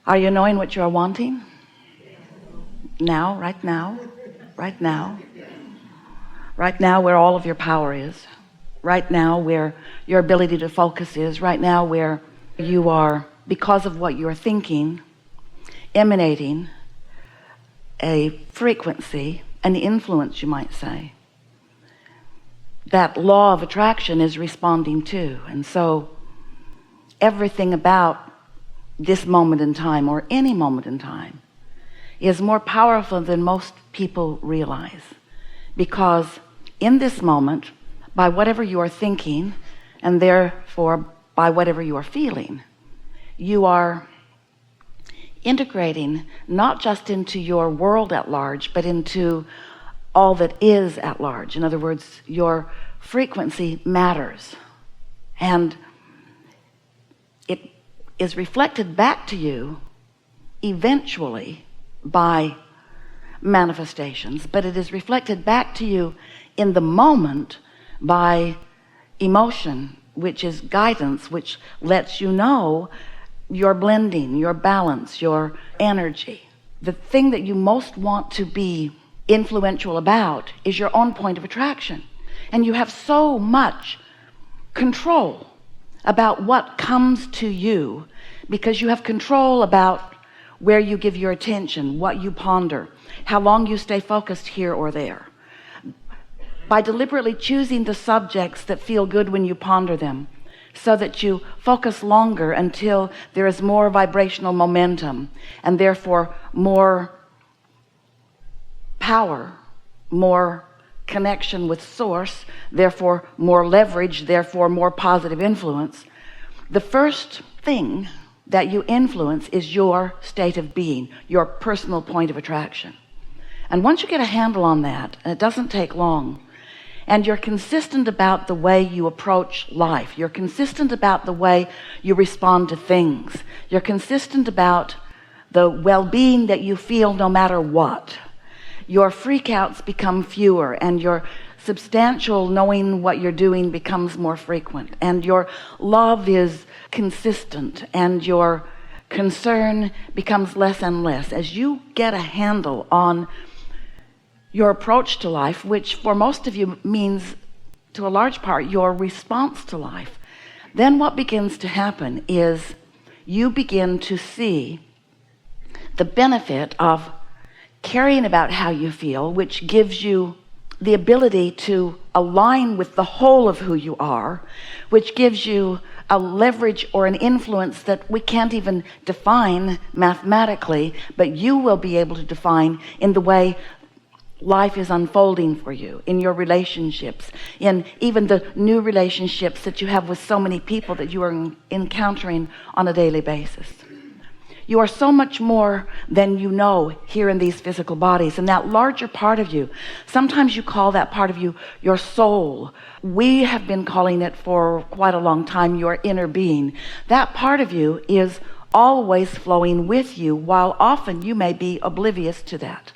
Are you knowing what you are wanting? Now, right now, right now. Right now where all of your power is. Right now where your ability to focus is. Right now where you are, because of what you're thinking, emanating a frequency, an influence, you might say, that law of attraction is responding to. And so everything about this moment in time, or any moment in time, is more powerful than most people realize, because in this moment, by whatever you are thinking, and therefore by whatever you are feeling, you are integrating not just into your world at large, but into all that is at large. In other words, your frequency matters, and it is reflected back to you eventually by manifestations, but it is reflected back to you in the moment by emotion, which is guidance, which lets you know your blending, your balance, your energy. The thing that you most want to be influential about is your own point of attraction, and you have so much control about what comes to you, because you have control about where you give your attention, what you ponder, how long you stay focused here or there. By deliberately choosing the subjects that feel good when you ponder them, so that you focus longer until there is more vibrational momentum, and therefore more power, more connection with source, therefore more leverage, therefore more positive influence. The first thing that you influence is your state of being, your personal point of attraction. And once you get a handle on that, and it doesn't take long, and you're consistent about the way you approach life, you're consistent about the way you respond to things, you're consistent about the well-being that you feel no matter what, your freakouts become fewer, and your substantial knowing what you're doing becomes more frequent, and your love is consistent, and your concern becomes less and less. As you get a handle on your approach to life, which for most of you means, to a large part, your response to life, then what begins to happen is you begin to see the benefit of caring about how you feel, which gives you the ability to align with the whole of who you are, which gives you a leverage or an influence that we can't even define mathematically, but you will be able to define in the way life is unfolding for you, in your relationships, in even the new relationships that you have with so many people that you are encountering on a daily basis. You are so much more than you know here in these physical bodies, and that larger part of you, sometimes you call that part of you your soul. We have been calling it for quite a long time your inner being. That part of you is always flowing with you, while often you may be oblivious to that.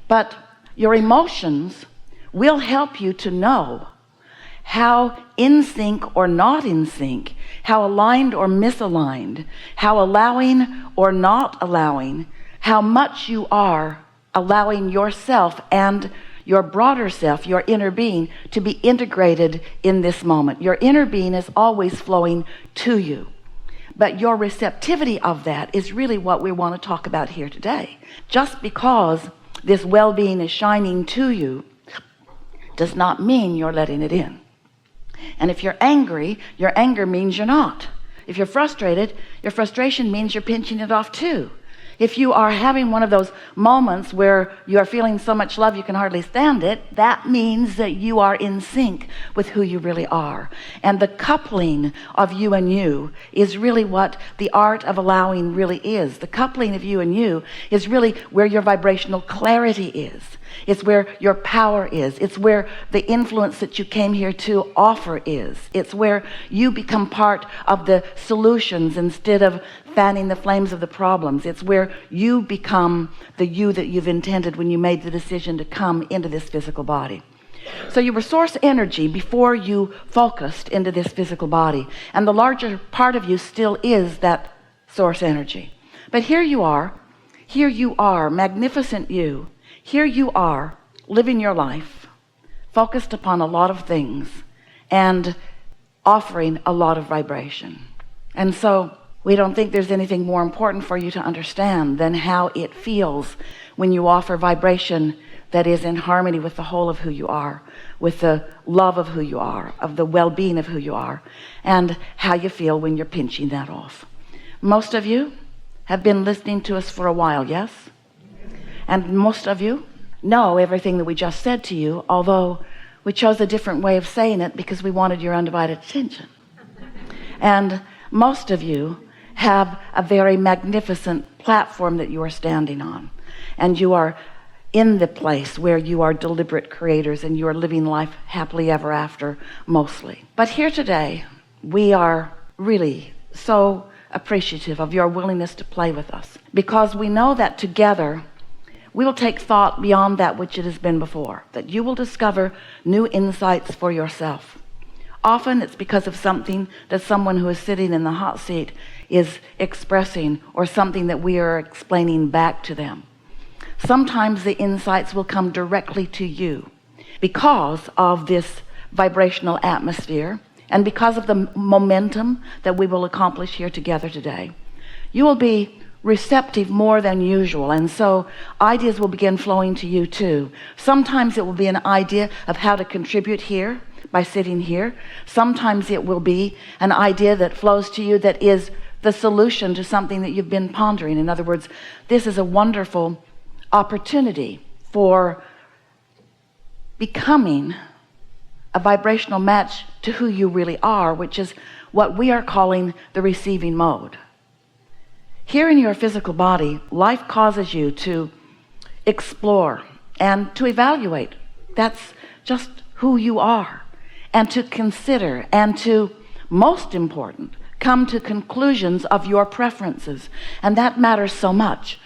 But your emotions will help you to know how in sync or not in sync, how aligned or misaligned, how allowing or not allowing, how much you are allowing yourself and your broader self, your inner being, to be integrated in this moment. Your inner being is always flowing to you, but your receptivity of that is really what we want to talk about here today. Just because this well-being is shining to you does not mean you're letting it in. And if you're angry, your anger means you're not. If you're frustrated, your frustration means you're pinching it off too. If you are having one of those moments where you are feeling so much love you can hardly stand it, that means that you are in sync with who you really are. And the coupling of you and you is really what the art of allowing really is. The coupling of you and you is really where your vibrational clarity is. It's where your power is. It's where the influence that you came here to offer is. It's where you become part of the solutions instead of fanning the flames of the problems. It's where you become the you that you've intended when you made the decision to come into this physical body. So you were source energy before you focused into this physical body, and the larger part of you still is that source energy. But here you are, magnificent you. Here you are, living your life, focused upon a lot of things and offering a lot of vibration. And so we don't think there's anything more important for you to understand than how it feels when you offer vibration that is in harmony with the whole of who you are, with the love of who you are, of the well-being of who you are, and how you feel when you're pinching that off. Most of you have been listening to us for a while, yes? And most of you know everything that we just said to you, although we chose a different way of saying it because we wanted your undivided attention. And most of you have a very magnificent platform that you are standing on, and you are in the place where you are deliberate creators and you are living life happily ever after, mostly. But here today, we are really so appreciative of your willingness to play with us, because we know that together we will take thought beyond that which it has been before, that you will discover new insights for yourself. Often it's because of something that someone who is sitting in the hot seat is expressing, or something that we are explaining back to them. Sometimes the insights will come directly to you because of this vibrational atmosphere and because of the momentum that we will accomplish here together today. You will be receptive more than usual, and so ideas will begin flowing to you too. Sometimes it will be an idea of how to contribute here by sitting here. Sometimes it will be an idea that flows to you that is the solution to something that you've been pondering. In other words, this is a wonderful opportunity for becoming a vibrational match to who you really are, which is what we are calling the receiving mode. Here in your physical body, life causes you to explore and to evaluate. That's just who you are. And to consider and to, most important, come to conclusions of your preferences. And that matters so much.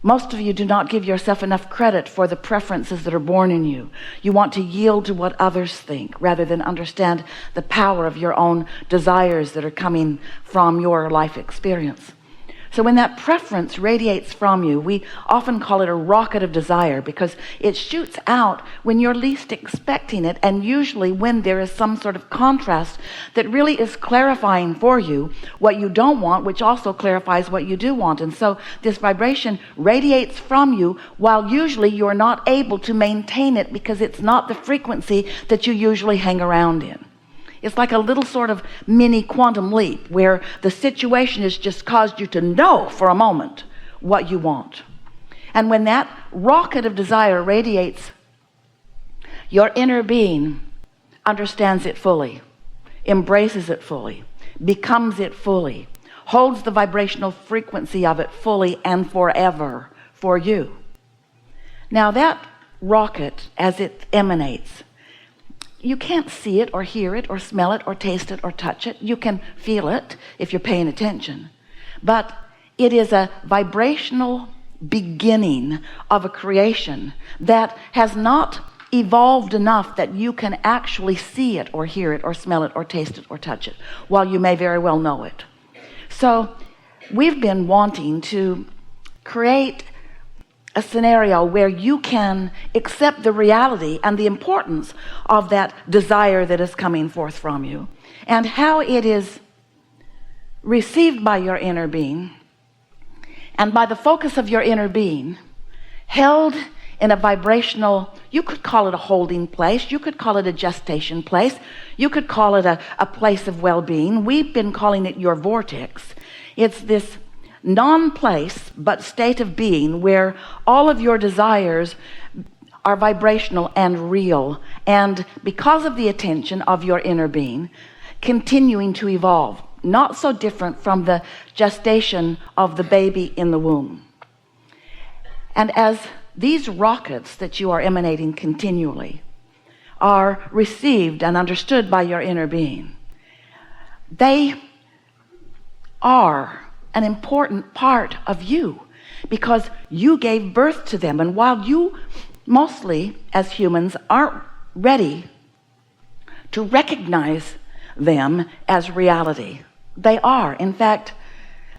Most of you do not give yourself enough credit for the preferences that are born in you. You want to yield to what others think rather than understand the power of your own desires that are coming from your life experience. So when that preference radiates from you, we often call it a rocket of desire, because it shoots out when you're least expecting it, and usually when there is some sort of contrast that really is clarifying for you what you don't want, which also clarifies what you do want. And so this vibration radiates from you while usually you're not able to maintain it because it's not the frequency that you usually hang around in. It's like a little sort of mini quantum leap where the situation has just caused you to know for a moment what you want. And when that rocket of desire radiates, your inner being understands it fully, embraces it fully, becomes it fully, holds the vibrational frequency of it fully and forever for you. Now that rocket, as it emanates, you can't see it or hear it or smell it or taste it or touch it. You can feel it if you're paying attention. But it is a vibrational beginning of a creation that has not evolved enough that you can actually see it or hear it or smell it or taste it or touch it, while you may very well know it. So we've been wanting to create a scenario where you can accept the reality and the importance of that desire that is coming forth from you, and how it is received by your inner being, and by the focus of your inner being, held in a vibrational, you could call it a holding place, you could call it a gestation place, you could call it a place of well-being. We've been calling it your vortex. It's this non-place but state of being where all of your desires are vibrational and real, and because of the attention of your inner being, continuing to evolve, not so different from the gestation of the baby in the womb. And as these rockets that you are emanating continually are received and understood by your inner being, they are an important part of you because you gave birth to them. And while you mostly as humans aren't ready to recognize them as reality, they are. In fact,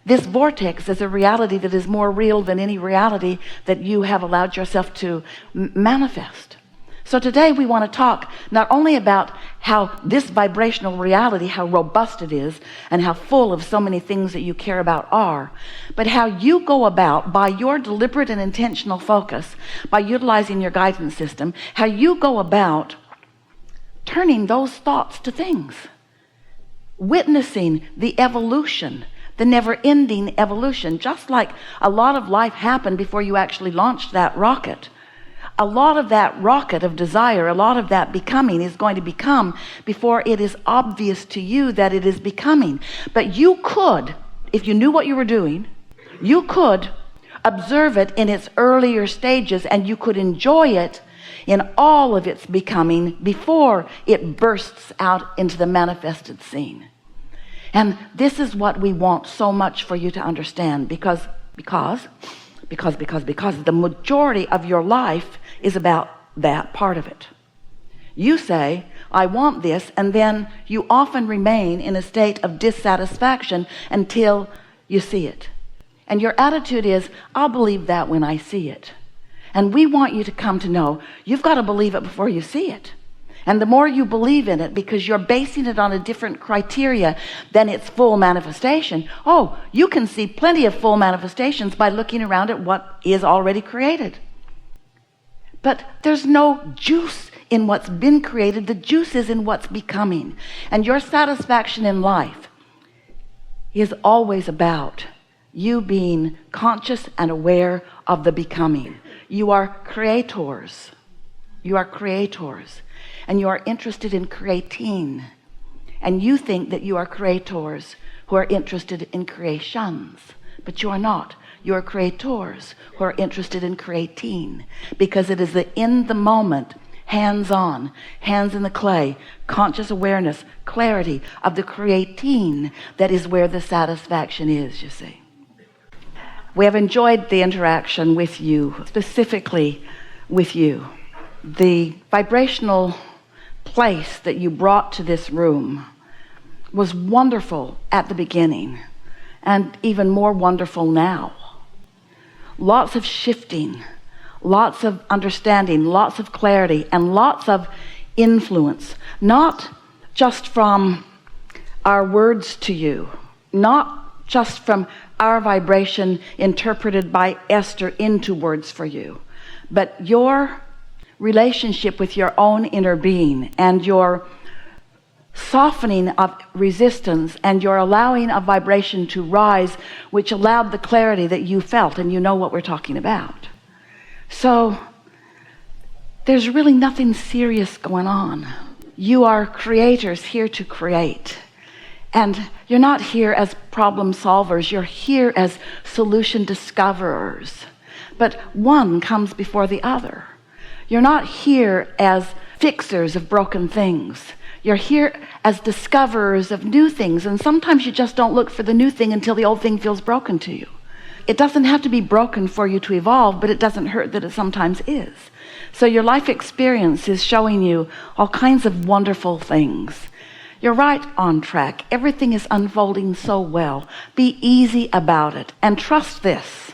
This vortex is a reality that is more real than any reality that you have allowed yourself to manifest. So today we want to talk not only about how this vibrational reality, how robust it is, and how full of so many things that you care about are, but how you go about, by your deliberate and intentional focus, by utilizing your guidance system, how you go about turning those thoughts to things, witnessing the evolution, the never-ending evolution. Just like a lot of life happened before you actually launched that rocket. A lot of that rocket of desire, a lot of that becoming is going to become before it is obvious to you that it is becoming. But you could, if you knew what you were doing, you could observe it in its earlier stages, and you could enjoy it in all of its becoming before it bursts out into the manifested scene. And this is what we want so much for you to understand, because the majority of your life is about that part of it. You say, I want this, and then you often remain in a state of dissatisfaction until you see it. And your attitude is, I'll believe that when I see it. And we want you to come to know you've got to believe it before you see it. And the more you believe in it, because you're basing it on a different criteria than its full manifestation, you can see plenty of full manifestations by looking around at what is already created. But there's no juice in what's been created. The juice is in what's becoming. And your satisfaction in life is always about you being conscious and aware of the becoming. You are creators. You are creators. And you are interested in creating. And you think that you are creators who are interested in creations. But you are not. You are creators who are interested in creating. Because it is the in the moment, hands-on, hands in the clay, conscious awareness, clarity of the creating that is where the satisfaction is, you see. We have enjoyed the interaction with you, specifically with you. The vibrational place that you brought to this room was wonderful at the beginning, and even more wonderful now. Lots of shifting, lots of understanding, lots of clarity, and lots of influence, not just from our words to you, not just from our vibration interpreted by Esther into words for you, but your relationship with your own inner being and your softening of resistance and your allowing of vibration to rise, which allowed the clarity that you felt, and you know what we're talking about. So there's really nothing serious going on. You are creators here to create. And you're not here as problem solvers, you're here as solution discoverers. But one comes before the other. You're not here as fixers of broken things. You're here as discoverers of new things. And sometimes you just don't look for the new thing until the old thing feels broken to you. It doesn't have to be broken for you to evolve, but it doesn't hurt that it sometimes is. So your life experience is showing you all kinds of wonderful things. You're right on track. Everything is unfolding so well. Be easy about it. And trust this,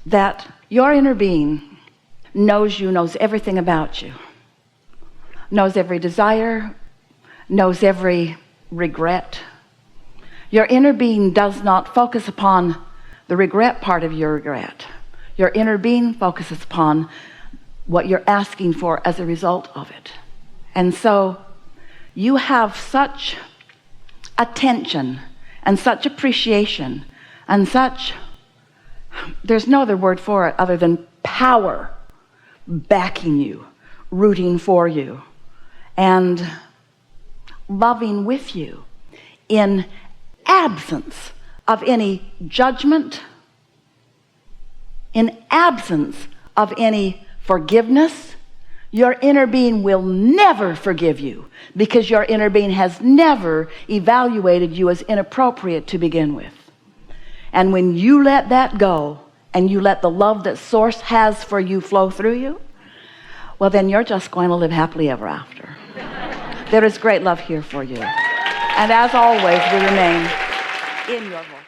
that your inner being knows you, knows everything about you, knows every desire, knows every regret. Your inner being does not focus upon the regret part of your regret. Your inner being focuses upon what you're asking for as a result of it. And so you have such attention and such appreciation and such, there's no other word for it other than power, backing you, rooting for you, and loving with you in absence of any judgment, in absence of any forgiveness. Your inner being will never forgive you because your inner being has never evaluated you as inappropriate to begin with. And when you let that go and you let the love that Source has for you flow through you, well, then you're just going to live happily ever after. There is great love here for you. And as always, we remain in your voice.